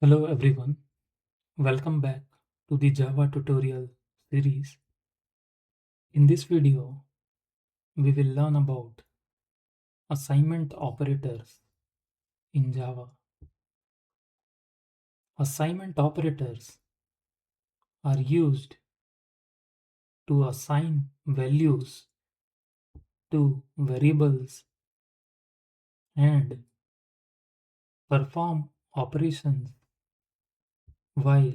Hello everyone, welcome back to the Java tutorial series. In this video, we will learn about assignment operators in Java. Assignment operators are used to assign values to variables and perform operations while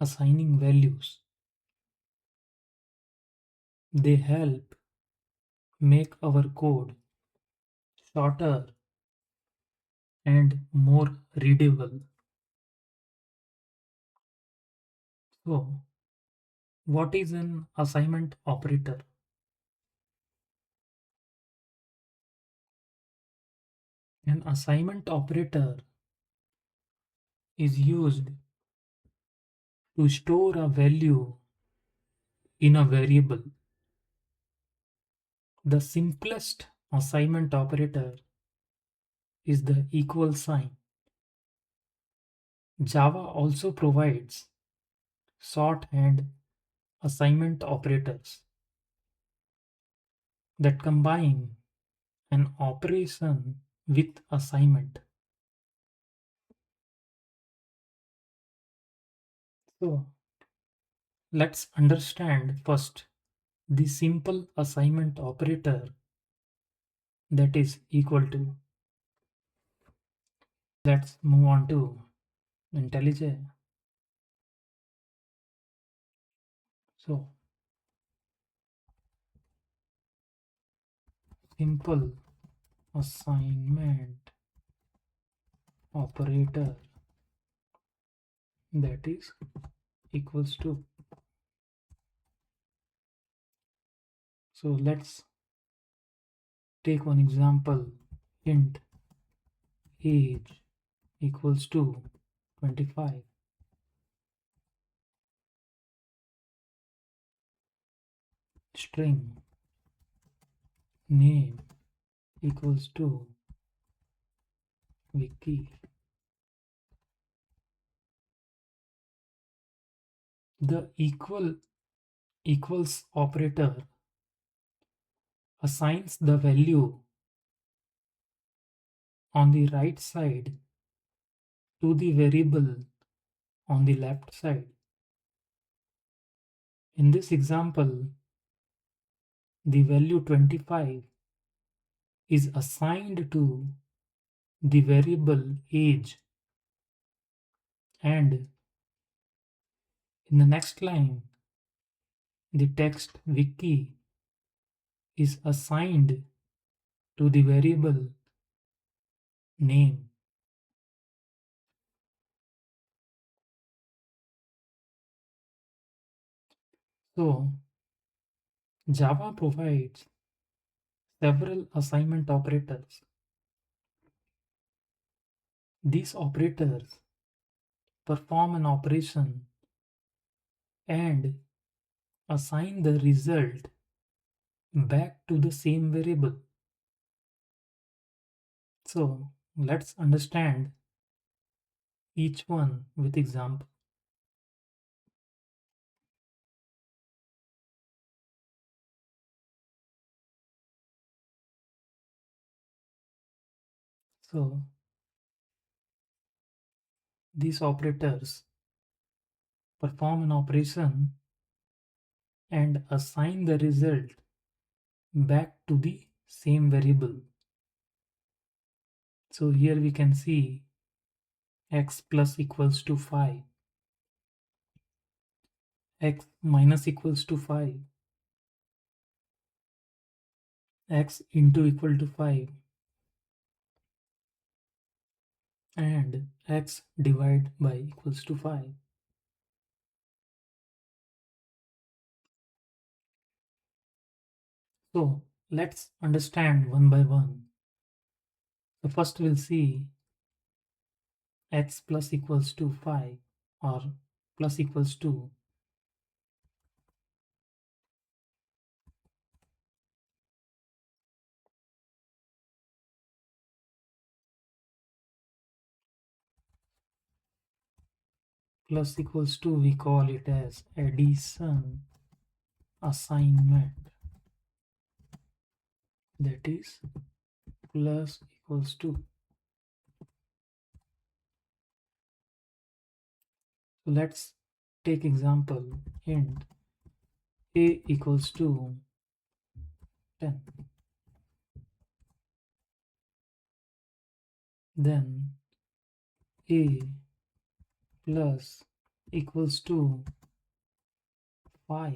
assigning values. They help make our code shorter and more readable. So, what is an assignment operator? An assignment operator is used to store a value in a variable. The simplest assignment operator is the equal sign. Java also provides shorthand assignment operators that combine an operation with assignment. So let's understand first the simple assignment operator, that is equal to. Let's move on to IntelliJ. So simple assignment operator, that is equals to. So let's take one example. Int age equals to 25. String name equals to wiki. The equals operator assigns the value on the right side to the variable on the left side. In this example, the value 25 is assigned to the variable age, and in the next line the text wiki is assigned to the variable name. So Java provides several assignment operators. These operators perform an operation and assign the result back to the same variable. So let's understand each one with example. So these operators perform an operation and assign the result back to the same variable. So here we can see x plus equals to 5, x minus equals to 5, x into equal to 5, and x divided by equals to 5. So let's understand one by one. So first we'll see x plus equals to 5 or plus equals to. plus equals to, we call it as addition assignment, that is plus equals to. So let's take example int a equals to 10. Then a plus equals to 5.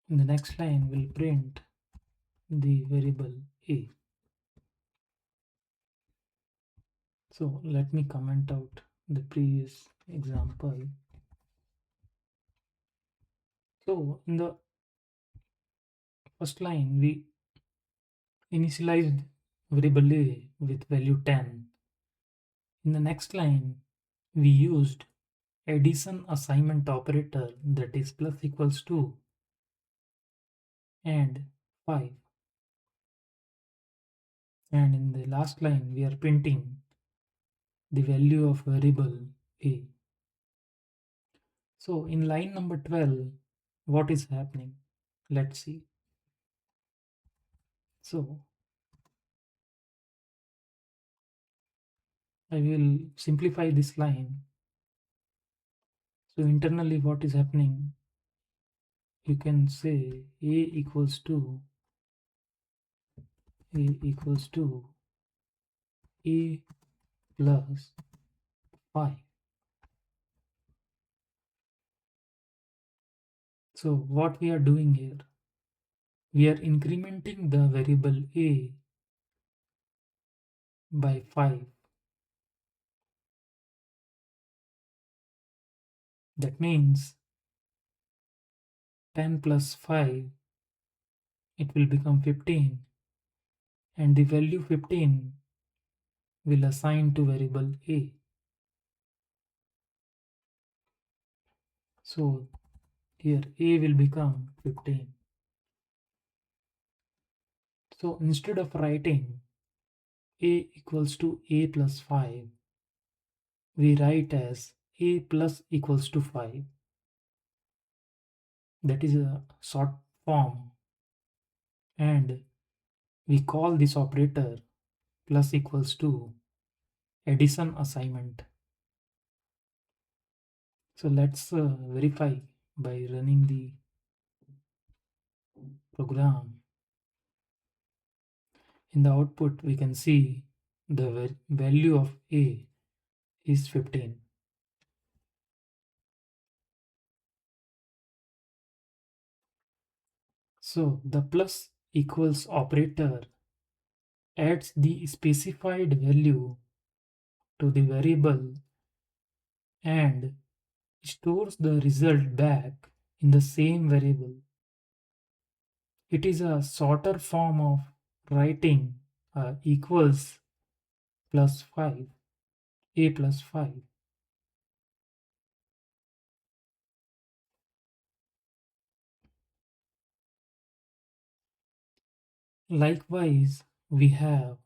In the next line we'll print the variable a. So let me comment out the previous example. So in the first line we initialized variable a with value 10. In the next line we used addition assignment operator, that is plus equals to and 5. And in the last line we are printing the value of variable a. So in line number 12, what is happening? Let's see. So I will simplify this line. So internally what is happening? You can say a equals to a plus 5. So what we are doing here? We are incrementing the variable a by 5. That means 10 plus 5, it will become 15, and the value 15 will assign to variable a. So here a will become 15. So instead of writing a equals to a plus 5, we write as a plus equals to 5. That is a short form, and we call this operator plus equals to addition assignment. So let's verify by running the program. In the output we can see the value of a is 15. So the plus equals operator adds the specified value to the variable and stores the result back in the same variable. It is a shorter form of writing equals plus 5, a plus 5. Likewise, we have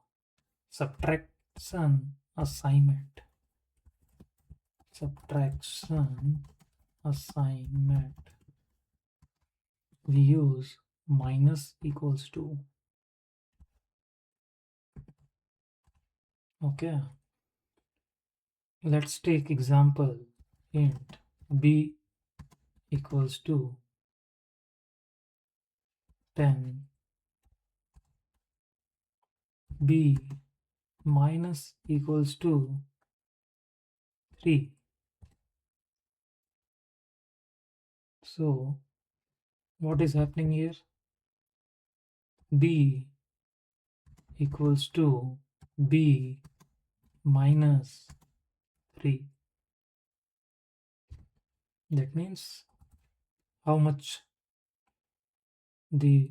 subtraction assignment. Subtraction assignment. We use minus equals to. Okay. Let's take example int b equals to 10, b minus equals to 3. So what is happening here? B equals to b minus 3. That means how much the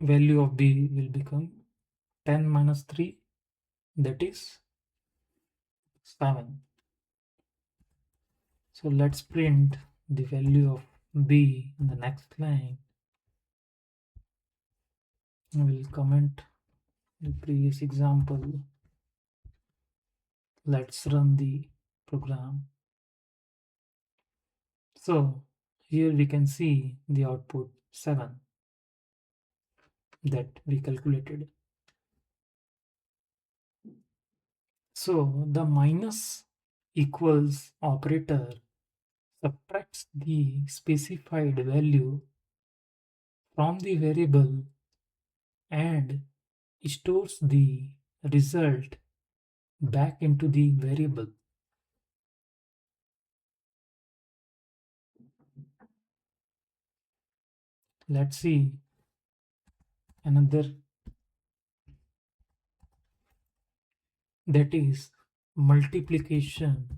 value of b will become? 10 minus 3, that is 7. So let's print the value of b in the next line. I will comment the previous example. Let's run the program. So here we can see the output 7 that we calculated. So the minus equals operator subtracts the specified value from the variable and stores the result back into the variable. Let's see another, that is multiplication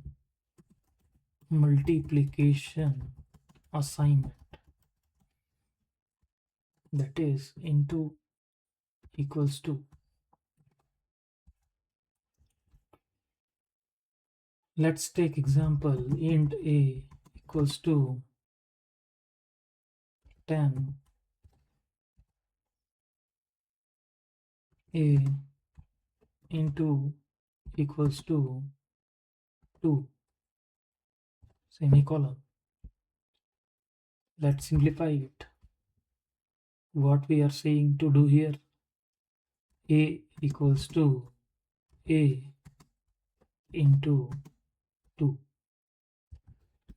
assignment, that is into equals to. Let's take example int a equals to 10, a into equals to 2, semicolon. Let's simplify it. What we are saying to do here, a equals to a into 2,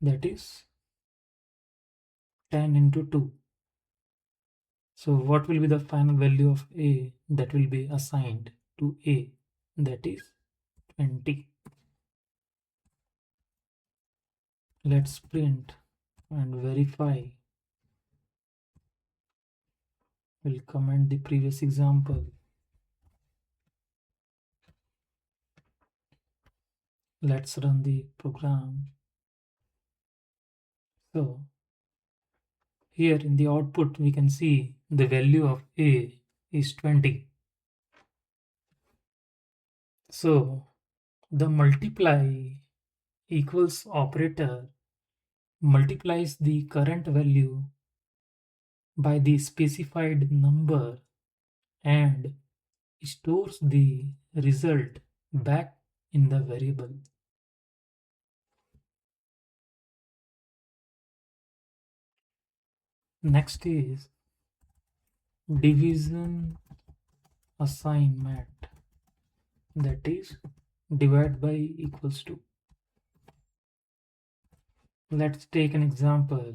that is 10 into 2. So what will be the final value of a that will be assigned to a, that is 20. Let's print and verify. We'll comment the previous example. Let's run the program. So here in the output we can see the value of a is 20. So the multiply equals operator multiplies the current value by the specified number and stores the result back in the variable. Next is division assignment, that is divide by equals to. Let's take an example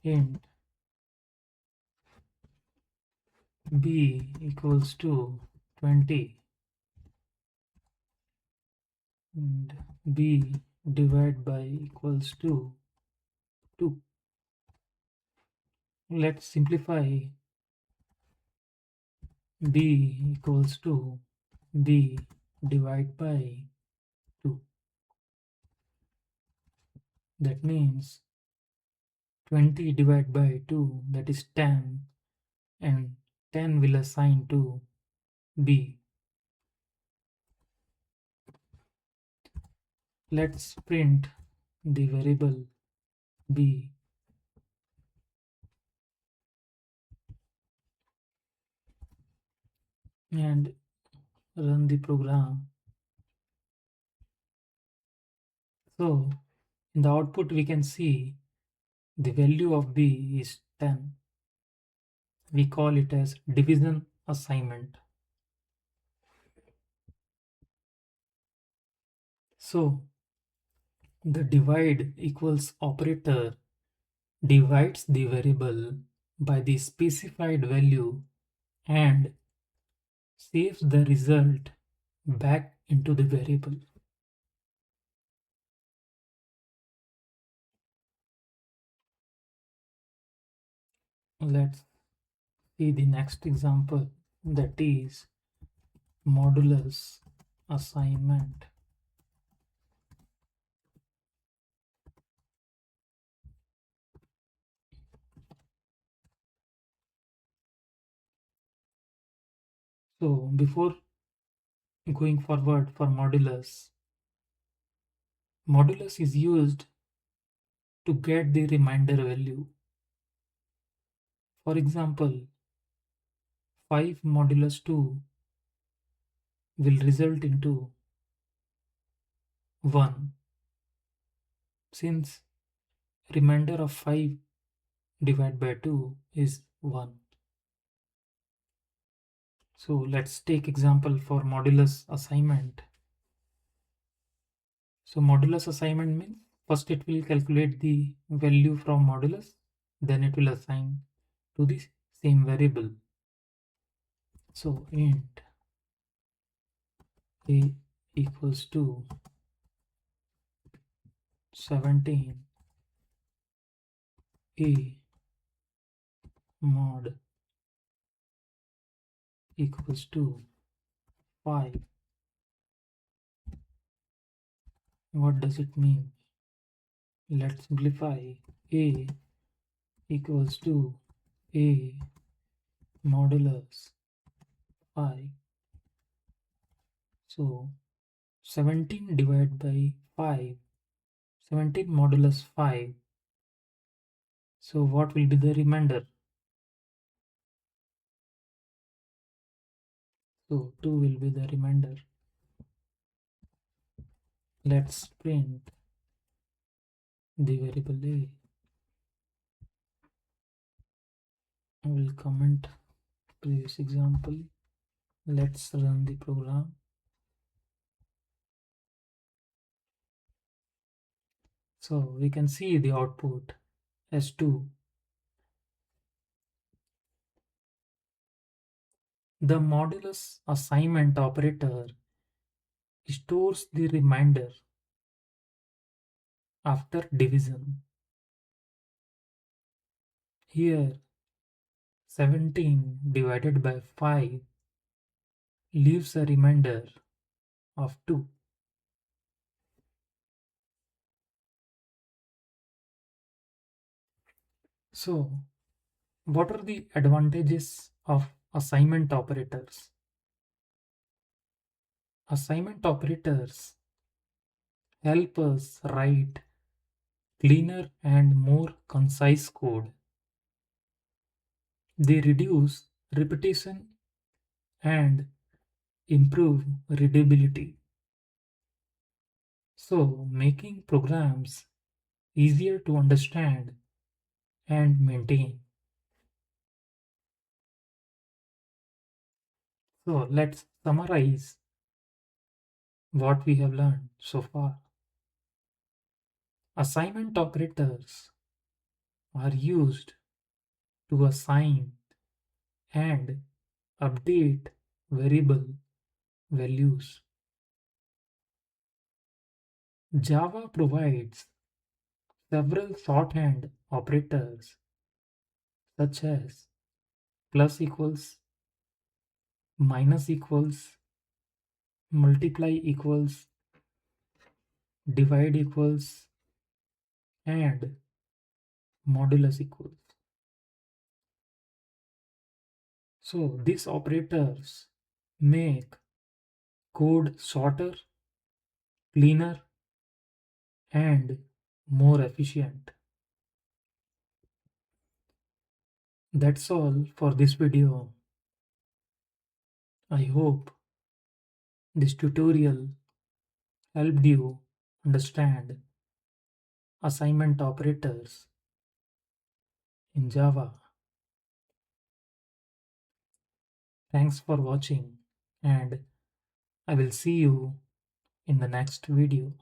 int b equals to 20 and b divide by equals to 2. Let's simplify. B equals to b divide by 2. That means 20 divided by 2, that is 10, and 10 will assign to b. Let's print the variable b and run the program. So in the output we can see the value of b is 10. We call it as division assignment. So the divide equals operator divides the variable by the specified value and saves the result back into the variable. Let's see the next example, that is modulus assignment. So before going forward for modulus, modulus is used to get the remainder value. For example, 5 modulus 2 will result into 1, since remainder of 5 divided by 2 is 1. So let's take example for modulus assignment. So modulus assignment means first it will calculate the value from modulus, then it will assign to the same variable. So int a equals to 17 a mod equals to 5. What does it mean? Let's simplify. A equals to a modulus 5. So 17 divided by 5, 17 modulus 5. So what will be the remainder? So 2 will be the remainder. Let's print the variable a. I will comment previous example. Let's run the program. So we can see the output as 2. The modulus assignment operator stores the remainder after division. Here 17 divided by 5 leaves a remainder of 2. So what are the advantages of assignment operators? Assignment operators help us write cleaner and more concise code. They reduce repetition and improve readability. So, making programs easier to understand and maintain. So, let's summarize what we have learned so far. Assignment operators are used to assign and update variable values. Java provides several shorthand operators such as plus equals, minus equals, multiply equals, divide equals, and modulus equals. So these operators make code shorter, cleaner, and more efficient. That's all for this video. I hope this tutorial helped you understand assignment operators in Java. Thanks for watching, and I will see you in the next video.